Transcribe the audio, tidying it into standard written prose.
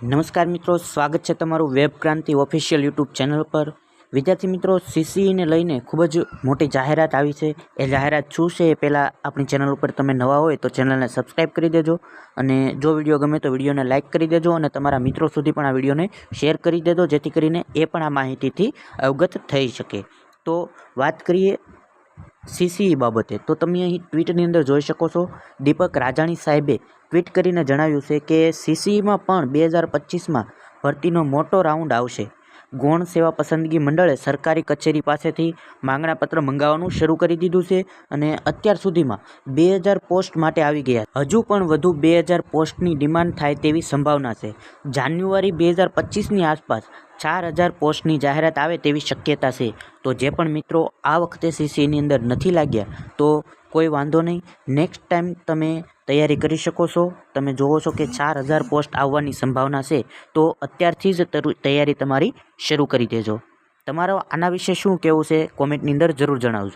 નમસ્કાર મિત્રો, સ્વાગત છે તમારું વેબ ક્રાંતિ ઓફિશિયલ યુટ્યુબ ચેનલ પર। વિદ્યાર્થી મિત્રો, સીસીઈને લઈને ખૂબ જ મોટી જાહેરાત આવી છે। એ જાહેરાત શું છે એ પહેલાં આપણી ચેનલ ઉપર તમે નવા હોય તો ચેનલને સબસ્ક્રાઈબ કરી દેજો, અને જો વિડીયો ગમે તો વિડીયોને લાઇક કરી દેજો, અને તમારા મિત્રો સુધી પણ આ વિડીયોને શેર કરી દેજો, જેથી કરીને એ પણ આ માહિતીથી અવગત થઈ શકે। તો વાત કરીએ સીસીઈ બાબતે, તો તમે અહીં ટ્વીટની અંદર જોઈ શકો છો, દીપક રાજાણી સાહેબે ટ્વીટ કરીને જણાવ્યું છે કે સીસીઈમાં પણ 2025માં ભરતીનો મોટો રાઉન્ડ આવશે। ગૌણ સેવા પસંદગી મંડળે સરકારી કચેરી પાસેથી માંગણાપત્ર મંગાવવાનું શરૂ કરી દીધું છે, અને અત્યાર સુધીમાં 2000 પોસ્ટ માટે આવી ગયા। હજુ પણ વધુ 2000 પોસ્ટની ડિમાન્ડ થાય તેવી સંભાવના છે। જાન્યુઆરી 2025ની આસપાસ 4000 પોસ્ટની જાહેરાત આવે તેવી શક્યતા છે। તો જે પણ મિત્રો આ વખતે સીસીઈની અંદર નથી લાગ્યા તો કોઈ વાંધો નહીં, નેક્સ્ટ ટાઈમ તમે તૈયારી કરી શકો છો। તમે જોવો છો કે 4000 પોસ્ટ આવવાની સંભાવના છે, તો અત્યારથી જ તૈયારી તમારી શરૂ કરી દેજો। તમારો આના વિશે શું કહેવું છે કોમેન્ટની અંદર જરૂર જણાવજો।